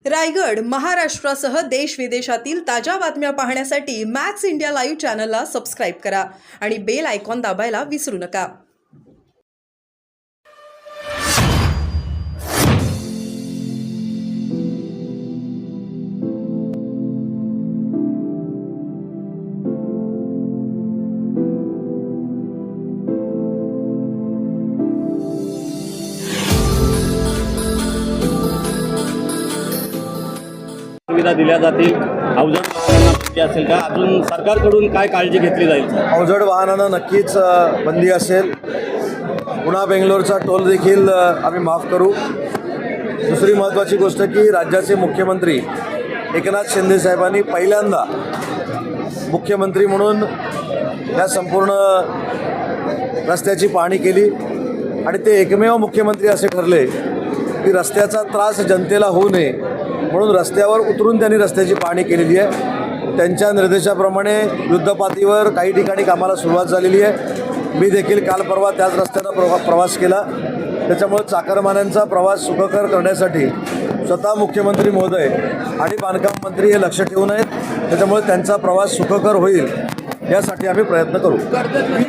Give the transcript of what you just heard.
रायगड, महाराष्ट्रासह देश विदेशातील ताज्या बातम्या पाहण्यासाठी मॅक्स इंडिया लाईव्ह चॅनलला सबस्क्राईब करा आणि बेल आयकॉन दाबायला विसरू नका. सुविधा दिल्या जातील. अवजड वाहनांना बंदी असेल का? अजून सरकारकडून काय काळजी घेतली जाईल? अवजड वाहनांना नक्कीच बंदी असेल. पुन्हा बेंगलोरचा टोल देखील आम्ही माफ करू. दुसरी महत्त्वाची गोष्ट की राज्याचे मुख्यमंत्री एकनाथ शिंदे साहेबांनी पहिल्यांदा मुख्यमंत्री म्हणून या संपूर्ण रस्त्याची पाहणी केली आणि ते एकमेव मुख्यमंत्री असे ठरले की रस्त्याचा त्रास जनतेला होऊ नये म्हणून रस्त्यावर उतरून त्यांनी रस्त्याची पाहणी केलेली आहे. त्यांच्या निर्देशाप्रमाणे युद्धपातळीवर काही ठिकाणी कामाला सुरुवात झालेली आहे. मी देखील काल परवा त्याच रस्त्यानं प्रवास केला. त्याच्यामुळे चाकरमान्यांचा प्रवास सुखकर करण्यासाठी स्वतः मुख्यमंत्री महोदय आणि बांधकाम मंत्री हे लक्ष ठेवून आहेत. त्याच्यामुळे त्यांचा प्रवास सुखकर होईल यासाठी आम्ही प्रयत्न करू.